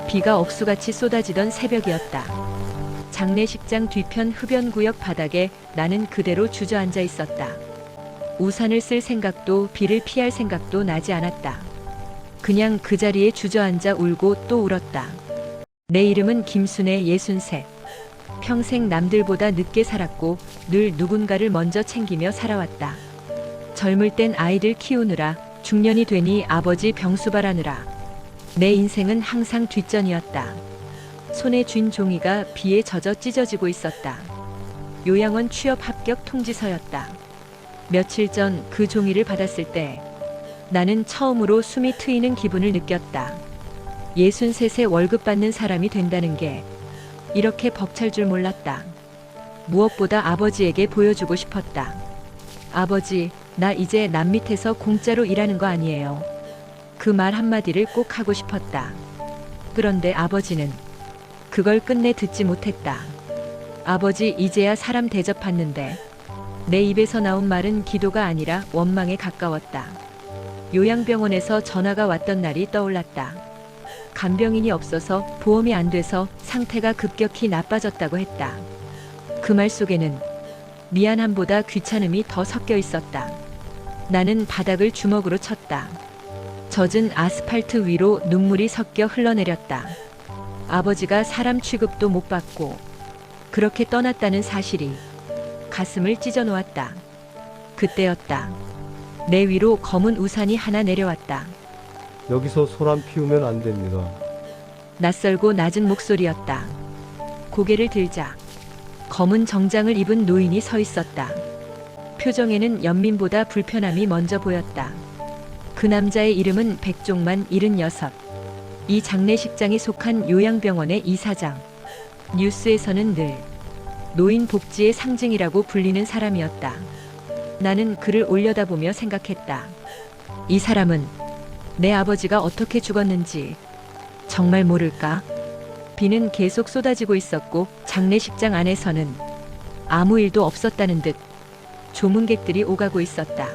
비가 억수같이 쏟아지던 새벽이었다. 장례식장 뒤편 흡연구역 바닥에 나는 그대로 주저앉아 있었다. 우산을 쓸 생각도 비를 피할 생각도 나지 않았다. 그냥 그 자리에 주저앉아 울고 또 울었다. 내 이름은 김순애 63. 평생 남들보다 늦게 살았고 늘 누군가를 먼저 챙기며 살아왔다. 젊을 땐 아이들 키우느라, 중년이 되니 아버지 병수발하느라 내 인생은 항상 뒷전이었다. 손에 쥔 종이가 비에 젖어 찢어지고 있었다. 요양원 취업 합격 통지서였다. 며칠 전 그 종이를 받았을 때 나는 처음으로 숨이 트이는 기분을 느꼈다. 63세 월급 받는 사람이 된다는 게 이렇게 벅찰 줄 몰랐다. 무엇보다 아버지에게 보여주고 싶었다. 아버지, 나 이제 남 밑에서 공짜로 일하는 거 아니에요. 그 말 한마디를 꼭 하고 싶었다. 그런데 아버지는 그걸 끝내 듣지 못했다. 아버지, 이제야 사람 대접받는데. 내 입에서 나온 말은 기도가 아니라 원망에 가까웠다. 요양병원에서 전화가 왔던 날이 떠올랐다. 간병인이 없어서 보험이 안 돼서 상태가 급격히 나빠졌다고 했다. 그 말 속에는 미안함보다 귀찮음이 더 섞여 있었다. 나는 바닥을 주먹으로 쳤다. 젖은 아스팔트 위로 눈물이 섞여 흘러내렸다. 아버지가 사람 취급도 못 받고 그렇게 떠났다는 사실이 가슴을 찢어 놓았다. 그때였다. 내 위로 검은 우산이 하나 내려왔다. 여기서 소란 피우면 안 됩니다. 낯설고 낮은 목소리였다. 고개를 들자 검은 정장을 입은 노인이 서 있었다. 표정에는 연민보다 불편함이 먼저 보였다. 그 남자의 이름은 백종만 76. 이 장례식장에 속한 요양병원의 이사장. 뉴스에서는 늘 노인 복지의 상징이라고 불리는 사람이었다. 나는 그를 올려다보며 생각했다. 이 사람은 내 아버지가 어떻게 죽었는지 정말 모를까? 비는 계속 쏟아지고 있었고 장례식장 안에서는 아무 일도 없었다는 듯 조문객들이 오가고 있었다.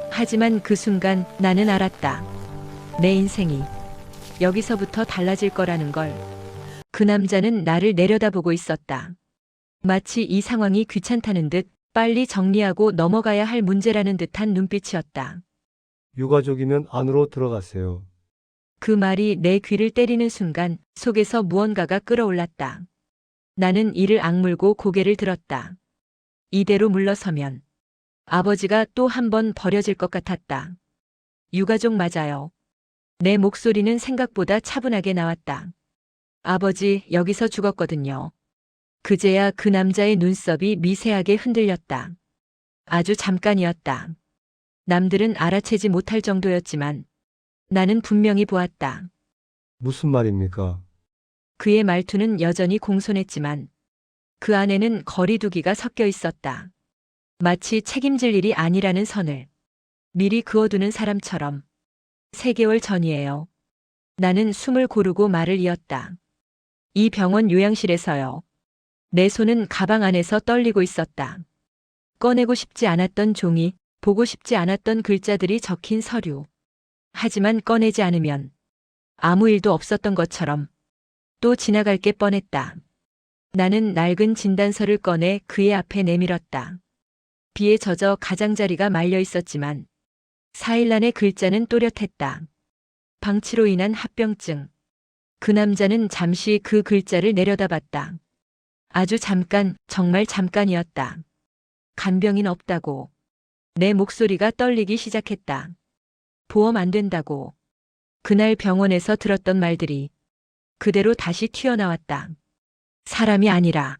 하지만 그 순간 나는 알았다. 내 인생이 여기서부터 달라질 거라는 걸. 그 남자는 나를 내려다보고 있었다. 마치 이 상황이 귀찮다는 듯 빨리 정리하고 넘어가야 할 문제라는 듯한 눈빛이었다. 유가족이면 안으로 들어가세요. 그 말이 내 귀를 때리는 순간 속에서 무언가가 끓어올랐다. 나는 이를 악물고 고개를 들었다. 이대로 물러서면 아버지가 또 한 번 버려질 것 같았다. 유가족 맞아요. 내 목소리는 생각보다 차분하게 나왔다. 아버지, 여기서 죽었거든요. 그제야 그 남자의 눈썹이 미세하게 흔들렸다. 아주 잠깐이었다. 남들은 알아채지 못할 정도였지만 나는 분명히 보았다. 무슨 말입니까? 그의 말투는 여전히 공손했지만 그 안에는 거리두기가 섞여 있었다. 마치 책임질 일이 아니라는 선을 미리 그어두는 사람처럼. 3개월 전이에요. 나는 숨을 고르고 말을 이었다. 이 병원 요양실에서요. 내 손은 가방 안에서 떨리고 있었다. 꺼내고 싶지 않았던 종이, 보고 싶지 않았던 글자들이 적힌 서류. 하지만 꺼내지 않으면 아무 일도 없었던 것처럼 또 지나갈 게 뻔했다. 나는 낡은 진단서를 꺼내 그의 앞에 내밀었다. 비에 젖어 가장자리가 말려 있었지만 4일 안의 글자는 또렷했다. 방치로 인한 합병증. 그 남자는 잠시 그 글자를 내려다봤다. 아주 잠깐, 정말 잠깐이었다. 간병인 없다고. 내 목소리가 떨리기 시작했다. 보험 안 된다고. 그날 병원에서 들었던 말들이 그대로 다시 튀어나왔다. 사람이 아니라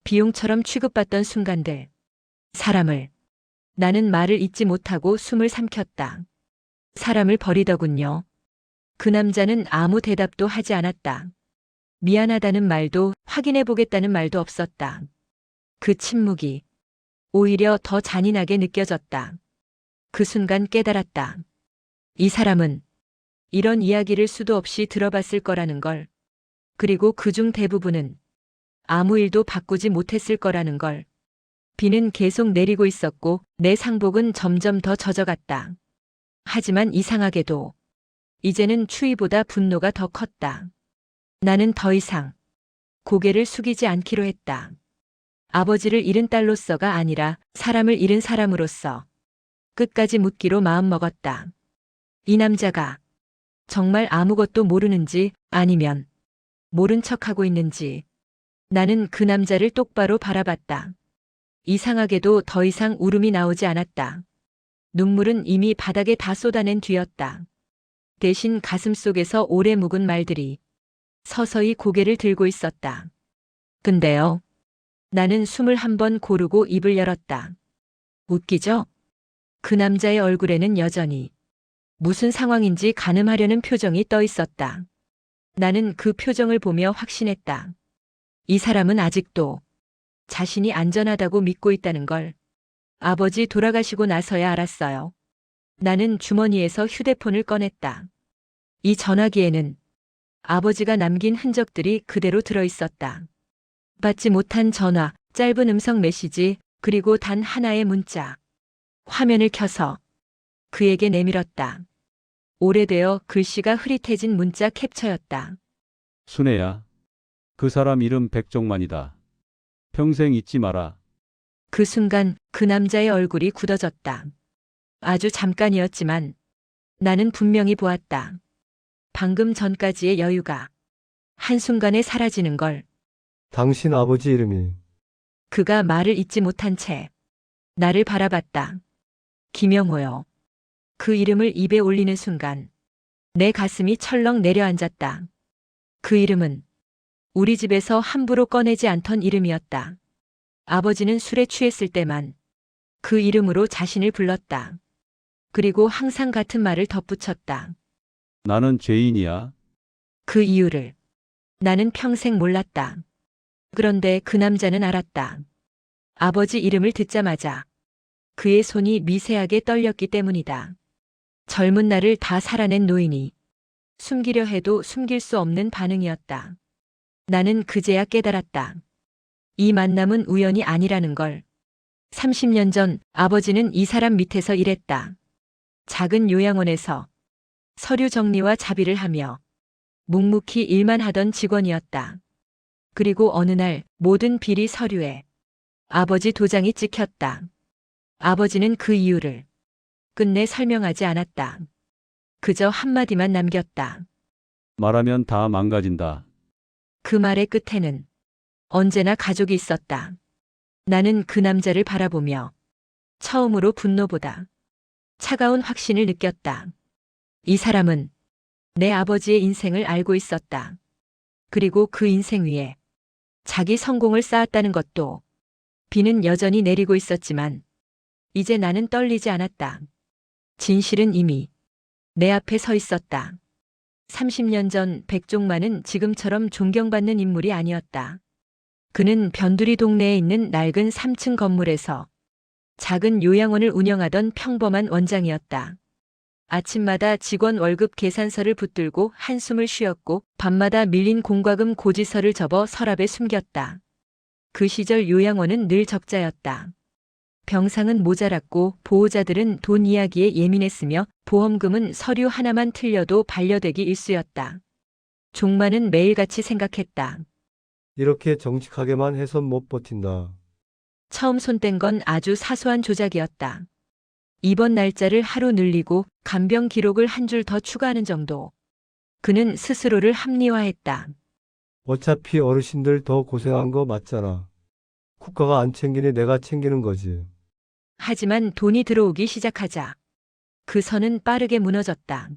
비용처럼 취급받던 순간들. 사람을. 나는 말을 잇지 못하고 숨을 삼켰다. 사람을 버리더군요. 그 남자는 아무 대답도 하지 않았다. 미안하다는 말도 확인해보겠다는 말도 없었다. 그 침묵이 오히려 더 잔인하게 느껴졌다. 그 순간 깨달았다. 이 사람은 이런 이야기를 수도 없이 들어봤을 거라는 걸. 그리고 그중 대부분은 아무 일도 바꾸지 못했을 거라는 걸. 비는 계속 내리고 있었고 내 상복은 점점 더 젖어갔다. 하지만 이상하게도 이제는 추위보다 분노가 더 컸다. 나는 더 이상 고개를 숙이지 않기로 했다. 아버지를 잃은 딸로서가 아니라 사람을 잃은 사람으로서 끝까지 묻기로 마음먹었다. 이 남자가 정말 아무것도 모르는지 아니면 모른 척하고 있는지 나는 그 남자를 똑바로 바라봤다. 이상하게도 더 이상 울음이 나오지 않았다. 눈물은 이미 바닥에 다 쏟아낸 뒤였다. 대신 가슴속에서 오래 묵은 말들이 서서히 고개를 들고 있었다. 근데요. 나는 숨을 한 번 고르고 입을 열었다. 웃기죠? 그 남자의 얼굴에는 여전히 무슨 상황인지 가늠하려는 표정이 떠 있었다. 나는 그 표정을 보며 확신했다. 이 사람은 아직도 자신이 안전하다고 믿고 있다는 걸 아버지 돌아가시고 나서야 알았어요. 나는 주머니에서 휴대폰을 꺼냈다. 이 전화기에는 아버지가 남긴 흔적들이 그대로 들어 있었다. 받지 못한 전화, 짧은 음성 메시지, 그리고 단 하나의 문자. 화면을 켜서 그에게 내밀었다. 오래되어 글씨가 흐릿해진 문자 캡처였다. 순애야. 그 사람 이름 백종만이다. 평생 잊지 마라. 그 순간 그 남자의 얼굴이 굳어졌다. 아주 잠깐이었지만 나는 분명히 보았다. 방금 전까지의 여유가 한순간에 사라지는 걸. 당신 아버지 이름이 그가 말을 잇지 못한 채 나를 바라봤다. 김영호요. 그 이름을 입에 올리는 순간 내 가슴이 철렁 내려앉았다. 그 이름은 우리 집에서 함부로 꺼내지 않던 이름이었다. 아버지는 술에 취했을 때만 그 이름으로 자신을 불렀다. 그리고 항상 같은 말을 덧붙였다. 나는 죄인이야. 그 이유를 나는 평생 몰랐다. 그런데 그 남자는 알았다. 아버지 이름을 듣자마자 그의 손이 미세하게 떨렸기 때문이다. 젊은 날을 다 살아낸 노인이 숨기려 해도 숨길 수 없는 반응이었다. 나는 그제야 깨달았다. 이 만남은 우연이 아니라는 걸. 30년 전 아버지는 이 사람 밑에서 일했다. 작은 요양원에서 서류 정리와 자비를 하며 묵묵히 일만 하던 직원이었다. 그리고 어느 날 모든 비리 서류에 아버지 도장이 찍혔다. 아버지는 그 이유를 끝내 설명하지 않았다. 그저 한마디만 남겼다. 말하면 다 망가진다. 그 말의 끝에는 언제나 가족이 있었다. 나는 그 남자를 바라보며 처음으로 분노보다 차가운 확신을 느꼈다. 이 사람은 내 아버지의 인생을 알고 있었다. 그리고 그 인생 위에 자기 성공을 쌓았다는 것도. 비는 여전히 내리고 있었지만 이제 나는 떨리지 않았다. 진실은 이미 내 앞에 서 있었다. 30년 전 백종만은 지금처럼 존경받는 인물이 아니었다. 그는 변두리 동네에 있는 낡은 3층 건물에서 작은 요양원을 운영하던 평범한 원장이었다. 아침마다 직원 월급 계산서를 붙들고 한숨을 쉬었고 밤마다 밀린 공과금 고지서를 접어 서랍에 숨겼다. 그 시절 요양원은 늘 적자였다. 병상은 모자랐고 보호자들은 돈 이야기에 예민했으며 보험금은 서류 하나만 틀려도 반려되기 일쑤였다. 종만은 매일같이 생각했다. 이렇게 정직하게만 해선 못 버틴다. 처음 손댄 건 아주 사소한 조작이었다. 입원 날짜를 하루 늘리고 간병 기록을 한 줄 더 추가하는 정도. 그는 스스로를 합리화했다. 어차피 어르신들 더 고생한 거 맞잖아. 국가가 안 챙기니 내가 챙기는 거지. 하지만 돈이 들어오기 시작하자 그 선은 빠르게 무너졌다.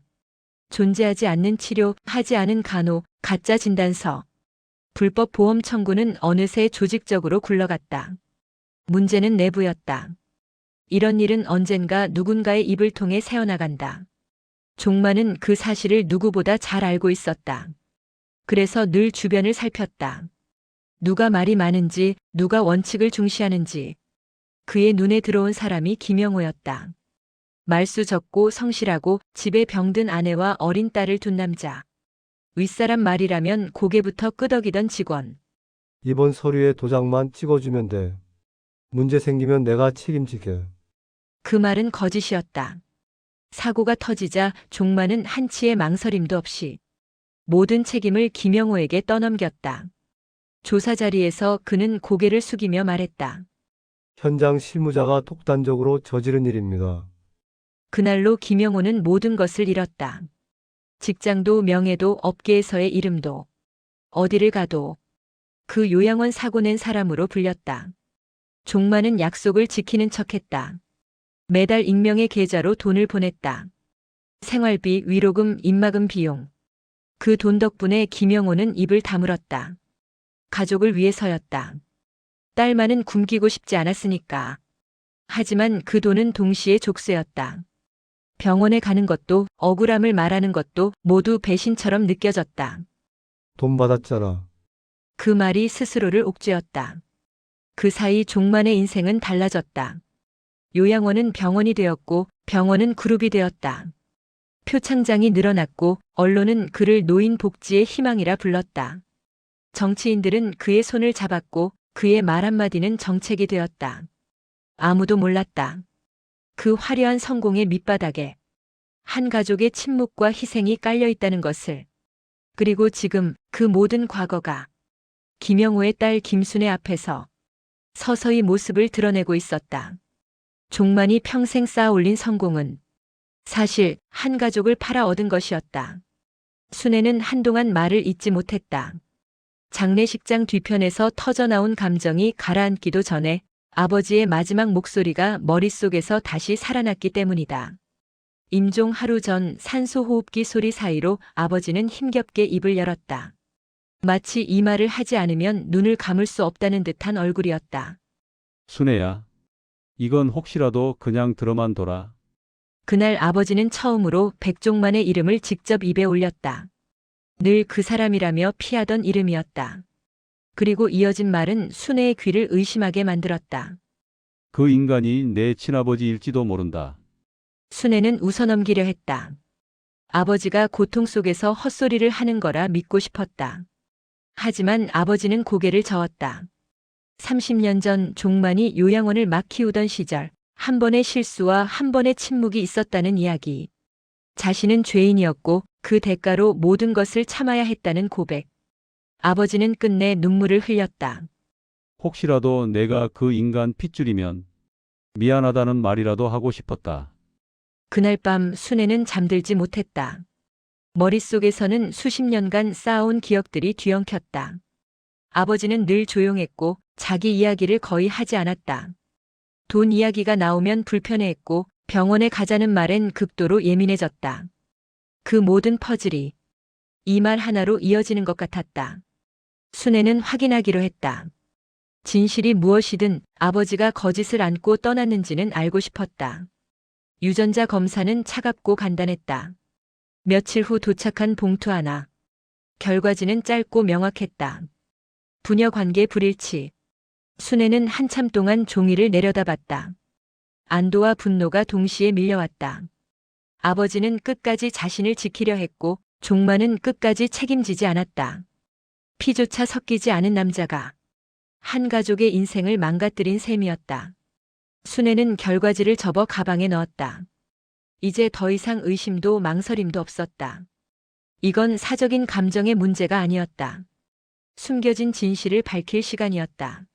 존재하지 않는 치료, 하지 않은 간호, 가짜 진단서, 불법 보험 청구는 어느새 조직적으로 굴러갔다. 문제는 내부였다. 이런 일은 언젠가 누군가의 입을 통해 새어나간다. 종만은 그 사실을 누구보다 잘 알고 있었다. 그래서 늘 주변을 살폈다. 누가 말이 많은지, 누가 원칙을 중시하는지. 그의 눈에 들어온 사람이 김영호였다. 말수 적고 성실하고 집에 병든 아내와 어린 딸을 둔 남자. 윗사람 말이라면 고개부터 끄덕이던 직원. 이번 서류에 도장만 찍어주면 돼. 문제 생기면 내가 책임지게. 그 말은 거짓이었다. 사고가 터지자 종만은 한치의 망설임도 없이 모든 책임을 김영호에게 떠넘겼다. 조사 자리에서 그는 고개를 숙이며 말했다. 현장 실무자가 독단적으로 저지른 일입니다. 그날로 김영호는 모든 것을 잃었다. 직장도 명예도 업계에서의 이름도 어디를 가도 그 요양원 사고 낸 사람으로 불렸다. 종만은 약속을 지키는 척했다. 매달 익명의 계좌로 돈을 보냈다. 생활비, 위로금, 입막음 비용. 그 돈 덕분에 김영호는 입을 다물었다. 가족을 위해서였다. 딸만은 굶기고 싶지 않았으니까. 하지만 그 돈은 동시에 족쇄였다. 병원에 가는 것도 억울함을 말하는 것도 모두 배신처럼 느껴졌다. 돈 받았잖아. 그 말이 스스로를 옥죄었다. 그 사이 종만의 인생은 달라졌다. 요양원은 병원이 되었고 병원은 그룹이 되었다. 표창장이 늘어났고 언론은 그를 노인 복지의 희망이라 불렀다. 정치인들은 그의 손을 잡았고 그의 말 한마디는 정책이 되었다. 아무도 몰랐다. 그 화려한 성공의 밑바닥에 한 가족의 침묵과 희생이 깔려 있다는 것을. 그리고 지금 그 모든 과거가 김영호의 딸 김순애 앞에서 서서히 모습을 드러내고 있었다. 종만이 평생 쌓아올린 성공은 사실 한 가족을 팔아 얻은 것이었다. 순애는 한동안 말을 잇지 못했다. 장례식장 뒤편에서 터져나온 감정이 가라앉기도 전에 아버지의 마지막 목소리가 머릿속에서 다시 살아났기 때문이다. 임종 하루 전 산소호흡기 소리 사이로 아버지는 힘겹게 입을 열었다. 마치 이 말을 하지 않으면 눈을 감을 수 없다는 듯한 얼굴이었다. 순애야. 이건 혹시라도 그냥 들어만 둬라. 그날 아버지는 처음으로 백종만의 이름을 직접 입에 올렸다. 늘 그 사람이라며 피하던 이름이었다. 그리고 이어진 말은 순애의 귀를 의심하게 만들었다. 그 인간이 내 친아버지일지도 모른다. 순애는 웃어넘기려 했다. 아버지가 고통 속에서 헛소리를 하는 거라 믿고 싶었다. 하지만 아버지는 고개를 저었다. 30년 전 종만이 요양원을 막 키우던 시절 한 번의 실수와 한 번의 침묵이 있었다는 이야기. 자신은 죄인이었고 그 대가로 모든 것을 참아야 했다는 고백. 아버지는 끝내 눈물을 흘렸다. 혹시라도 내가 그 인간 핏줄이면 미안하다는 말이라도 하고 싶었다. 그날 밤 순애는 잠들지 못했다. 머릿속에서는 수십 년간 쌓아온 기억들이 뒤엉켰다. 아버지는 늘 조용했고 자기 이야기를 거의 하지 않았다. 돈 이야기가 나오면 불편해했고 병원에 가자는 말엔 극도로 예민해졌다. 그 모든 퍼즐이 이 말 하나로 이어지는 것 같았다. 순애는 확인하기로 했다. 진실이 무엇이든 아버지가 거짓을 안고 떠났는지는 알고 싶었다. 유전자 검사는 차갑고 간단했다. 며칠 후 도착한 봉투 하나. 결과지는 짧고 명확했다. 부녀 관계 불일치. 순애는 한참 동안 종이를 내려다봤다. 안도와 분노가 동시에 밀려왔다. 아버지는 끝까지 자신을 지키려 했고 종만은 끝까지 책임지지 않았다. 피조차 섞이지 않은 남자가 한 가족의 인생을 망가뜨린 셈이었다. 순애는 결과지를 접어 가방에 넣었다. 이제 더 이상 의심도 망설임도 없었다. 이건 사적인 감정의 문제가 아니었다. 숨겨진 진실을 밝힐 시간이었다.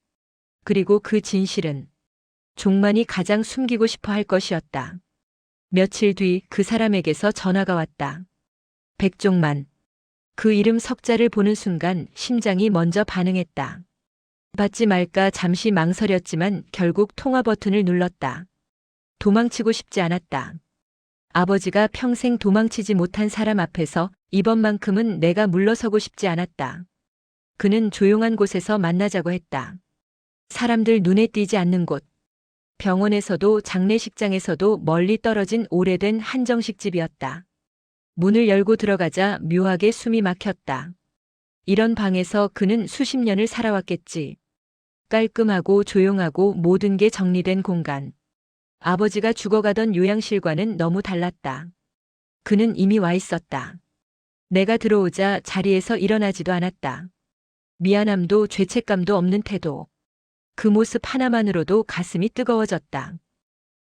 그리고 그 진실은 종만이 가장 숨기고 싶어 할 것이었다. 며칠 뒤 그 사람에게서 전화가 왔다. 백종만. 그 이름 석자를 보는 순간 심장이 먼저 반응했다. 받지 말까 잠시 망설였지만 결국 통화 버튼을 눌렀다. 도망치고 싶지 않았다. 아버지가 평생 도망치지 못한 사람 앞에서 이번만큼은 내가 물러서고 싶지 않았다. 그는 조용한 곳에서 만나자고 했다. 사람들 눈에 띄지 않는 곳. 병원에서도 장례식장에서도 멀리 떨어진 오래된 한정식집이었다. 문을 열고 들어가자 묘하게 숨이 막혔다. 이런 방에서 그는 수십 년을 살아왔겠지. 깔끔하고 조용하고 모든 게 정리된 공간. 아버지가 죽어가던 요양실과는 너무 달랐다. 그는 이미 와 있었다. 내가 들어오자 자리에서 일어나지도 않았다. 미안함도 죄책감도 없는 태도. 그 모습 하나만으로도 가슴이 뜨거워졌다.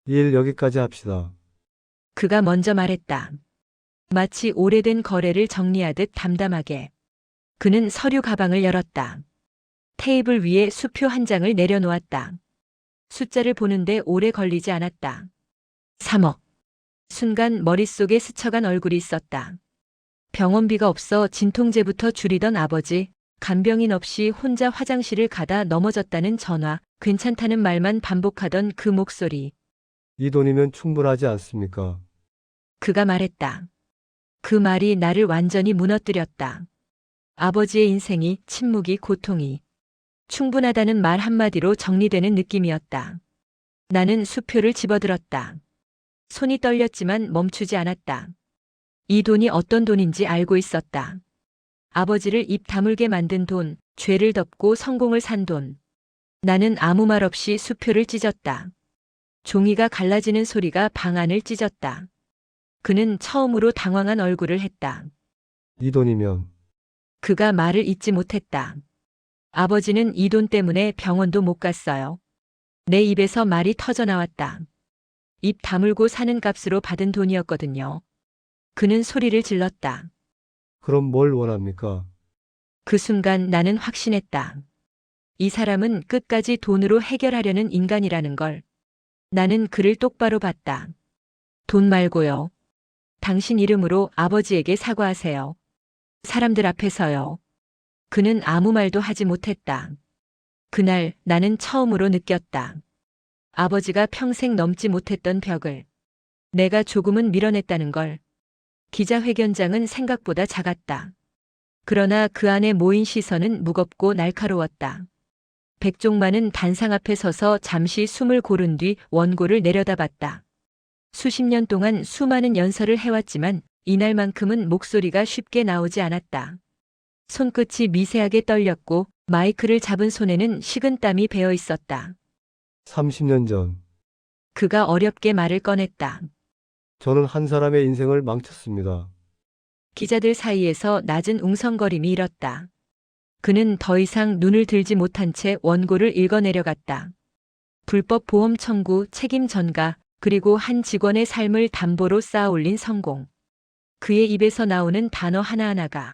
일 여기까지 합시다. 그가 먼저 말했다. 마치 오래된 거래를 정리하듯 담담하게. 그는 서류 가방을 열었다. 테이블 위에 수표 한 장을 내려놓았다. 숫자를 보는데 오래 걸리지 않았다. 3억. 순간 머릿속에 스쳐간 얼굴이 있었다. 병원비가 없어 진통제부터 줄이던 아버지, 간병인 없이 혼자 화장실을 가다 넘어졌다는 전화, 괜찮다는 말만 반복하던 그 목소리. 이 돈이면 충분하지 않습니까? 그가 말했다. 그 말이 나를 완전히 무너뜨렸다. 아버지의 인생이, 침묵이, 고통이 충분하다는 말 한마디로 정리되는 느낌이었다. 나는 수표를 집어들었다. 손이 떨렸지만 멈추지 않았다. 이 돈이 어떤 돈인지 알고 있었다. 아버지를 입 다물게 만든 돈, 죄를 덮고 성공을 산 돈. 나는 아무 말 없이 수표를 찢었다. 종이가 갈라지는 소리가 방 안을 찢었다. 그는 처음으로 당황한 얼굴을 했다. 이 돈이면 그가 말을 잇지 못했다. 아버지는 이 돈 때문에 병원도 못 갔어요. 내 입에서 말이 터져 나왔다. 입 다물고 사는 값으로 받은 돈이었거든요. 그는 소리를 질렀다. 그럼 뭘 원합니까? 그 순간 나는 확신했다. 이 사람은 끝까지 돈으로 해결하려는 인간이라는 걸. 나는 그를 똑바로 봤다. 돈 말고요. 당신 이름으로 아버지에게 사과하세요. 사람들 앞에서요. 그는 아무 말도 하지 못했다. 그날 나는 처음으로 느꼈다. 아버지가 평생 넘지 못했던 벽을 내가 조금은 밀어냈다는 걸. 기자회견장은 생각보다 작았다. 그러나 그 안에 모인 시선은 무겁고 날카로웠다. 백종만은 단상 앞에 서서 잠시 숨을 고른 뒤 원고를 내려다봤다. 수십 년 동안 수많은 연설을 해왔지만 이날만큼은 목소리가 쉽게 나오지 않았다. 손끝이 미세하게 떨렸고 마이크를 잡은 손에는 식은땀이 배어 있었다. 30년 전 그가 어렵게 말을 꺼냈다. 저는 한 사람의 인생을 망쳤습니다. 기자들 사이에서 낮은 웅성거림이 일었다. 그는 더 이상 눈을 들지 못한 채 원고를 읽어내려갔다. 불법 보험 청구, 책임 전가, 그리고 한 직원의 삶을 담보로 쌓아올린 성공. 그의 입에서 나오는 단어 하나하나가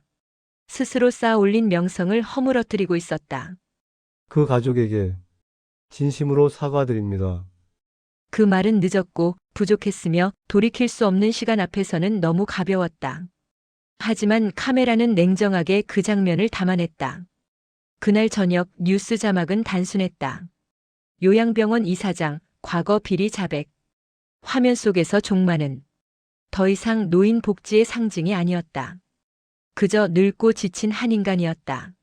스스로 쌓아올린 명성을 허물어뜨리고 있었다. 그 가족에게 진심으로 사과드립니다. 그 말은 늦었고 부족했으며 돌이킬 수 없는 시간 앞에서는 너무 가벼웠다. 하지만 카메라는 냉정하게 그 장면을 담아냈다. 그날 저녁 뉴스 자막은 단순했다. 요양병원 이사장, 과거 비리 자백. 화면 속에서 종만은 더 이상 노인 복지의 상징이 아니었다. 그저 늙고 지친 한 인간이었다.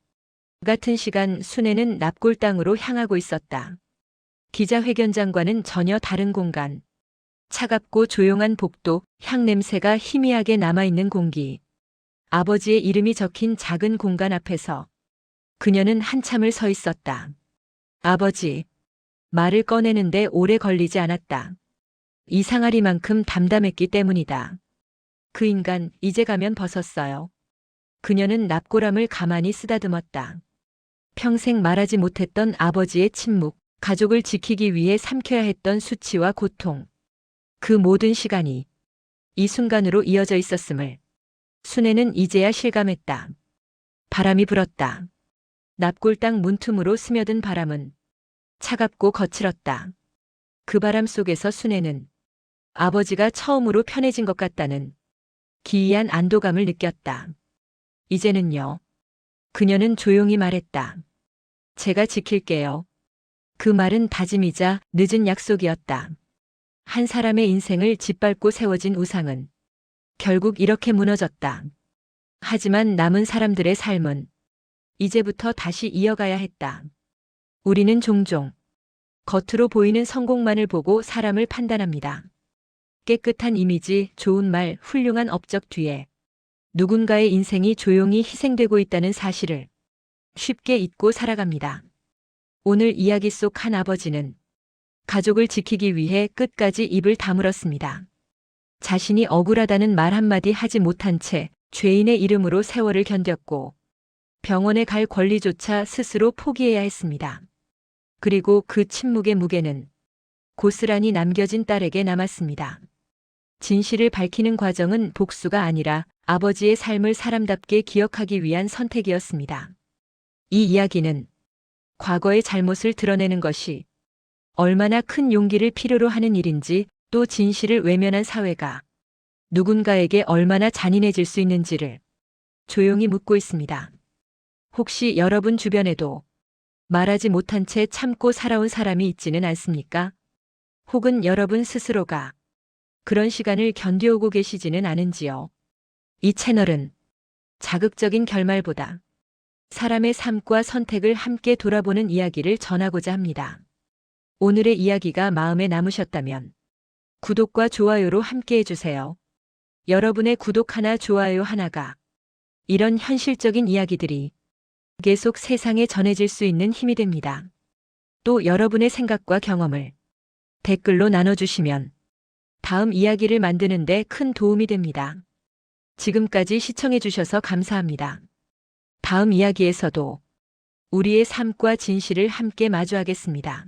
같은 시간 순애는 납골당으로 향하고 있었다. 기자회견장과는 전혀 다른 공간. 차갑고 조용한 복도, 향 냄새가 희미하게 남아있는 공기. 아버지의 이름이 적힌 작은 공간 앞에서 그녀는 한참을 서 있었다. 아버지. 말을 꺼내는데 오래 걸리지 않았다. 이상하리만큼 담담했기 때문이다. 그 인간 이제 가면 벗었어요. 그녀는 납골함을 가만히 쓰다듬었다. 평생 말하지 못했던 아버지의 침묵, 가족을 지키기 위해 삼켜야 했던 수치와 고통. 그 모든 시간이 이 순간으로 이어져 있었음을 순애는 이제야 실감했다. 바람이 불었다. 납골당 문틈으로 스며든 바람은 차갑고 거칠었다. 그 바람 속에서 순애는 아버지가 처음으로 편해진 것 같다는 기이한 안도감을 느꼈다. 이제는요. 그녀는 조용히 말했다. 제가 지킬게요. 그 말은 다짐이자 늦은 약속이었다. 한 사람의 인생을 짓밟고 세워진 우상은 결국 이렇게 무너졌다. 하지만 남은 사람들의 삶은 이제부터 다시 이어가야 했다. 우리는 종종 겉으로 보이는 성공만을 보고 사람을 판단합니다. 깨끗한 이미지, 좋은 말, 훌륭한 업적 뒤에 누군가의 인생이 조용히 희생되고 있다는 사실을 쉽게 잊고 살아갑니다. 오늘 이야기 속 한 아버지는 가족을 지키기 위해 끝까지 입을 다물었습니다. 자신이 억울하다는 말 한마디 하지 못한 채 죄인의 이름으로 세월을 견뎠고 병원에 갈 권리조차 스스로 포기해야 했습니다. 그리고 그 침묵의 무게는 고스란히 남겨진 딸에게 남았습니다. 진실을 밝히는 과정은 복수가 아니라 아버지의 삶을 사람답게 기억하기 위한 선택이었습니다. 이 이야기는 과거의 잘못을 드러내는 것이 얼마나 큰 용기를 필요로 하는 일인지, 또 진실을 외면한 사회가 누군가에게 얼마나 잔인해질 수 있는지를 조용히 묻고 있습니다. 혹시 여러분 주변에도 말하지 못한 채 참고 살아온 사람이 있지는 않습니까? 혹은 여러분 스스로가 그런 시간을 견뎌오고 계시지는 않은지요? 이 채널은 자극적인 결말보다 사람의 삶과 선택을 함께 돌아보는 이야기를 전하고자 합니다. 오늘의 이야기가 마음에 남으셨다면 구독과 좋아요로 함께 해주세요. 여러분의 구독 하나, 좋아요 하나가 이런 현실적인 이야기들이 계속 세상에 전해질 수 있는 힘이 됩니다. 또 여러분의 생각과 경험을 댓글로 나눠주시면 다음 이야기를 만드는 데 큰 도움이 됩니다. 지금까지 시청해주셔서 감사합니다. 다음 이야기에서도 우리의 삶과 진실을 함께 마주하겠습니다.